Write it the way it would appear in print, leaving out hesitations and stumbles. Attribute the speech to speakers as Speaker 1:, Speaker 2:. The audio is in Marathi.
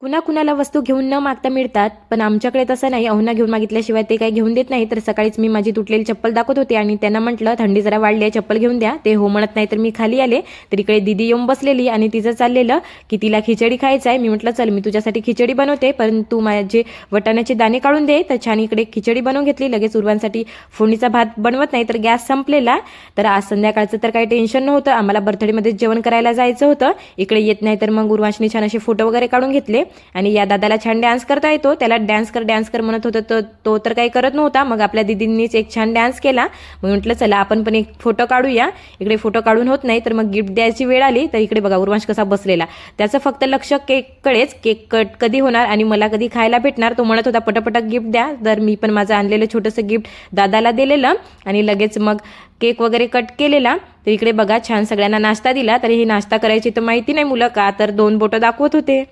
Speaker 1: कुणा कुणाला वस्तू घेऊन न मागता मिळतात, पण आमच्याकडे तसं नाही. अहोना घेऊन मागितल्याशिवाय ते काही घेऊन देत नाही. तर सकाळीच मी माझी तुटलेली चप्पल दाखवत होते आणि त्यांना म्हटलं थंडी जरा वाढली आहे, चप्पल घेऊन द्या. ते हो म्हणत नाही, तर मी खाली आले. तर इकडे दीदी येऊन बसलेली आणि तिचं चाललेलं की तिला खिचडी खायचं आहे. मी म्हटलं चल मी तुझ्यासाठी खिचडी बनवते, पण तू माझे वटाण्याचे दाणे काढून दे. तर छान इकडे खिचडी बनवून घेतली. लगेच उर्वांसाठी फोडणीचा भात बनवत नाही तर गॅस संपलेला. तर आज संध्याकाळचं तर काही टेन्शन नव्हतं. आम्हाला बर्थडेमध्येच जेवण करायला जायचं होतं. इकडे येत नाही तर मग उर्वांशनी छान असे फोटो वगैरे काढून घेतले. आणि या दादाला छान डान्स करता येतो. त्याला डान्स कर म्हणत होतं, तर तो तर काही करत नव्हता. मग आपल्या दीदींनीच एक छान डान्स केला. मग म्हटलं चला आपण पण एक फोटो काढूया. इकडे फोटो काढून होत नाही तर मग गिफ्ट द्यायची वेळ आली. तर इकडे बघा उर्वांश कसा बसलेला. त्याचं फक्त लक्ष केककडेच, केक कट कधी होणार आणि मला कधी खायला भेटणार. तो म्हणत होता पटापट गिफ्ट द्या. तर मी पण माझं आणलेलं छोटंसं गिफ्ट दादाला दिलेलं आणि लगेच मग केक वगैरे कट केलेला. तर इकडे बघा छान सगळ्यांना नाश्ता दिला. तर ही नाश्ता करायची तर माहिती नाही मुलं का, तर 2 बोटं दाखवत होते.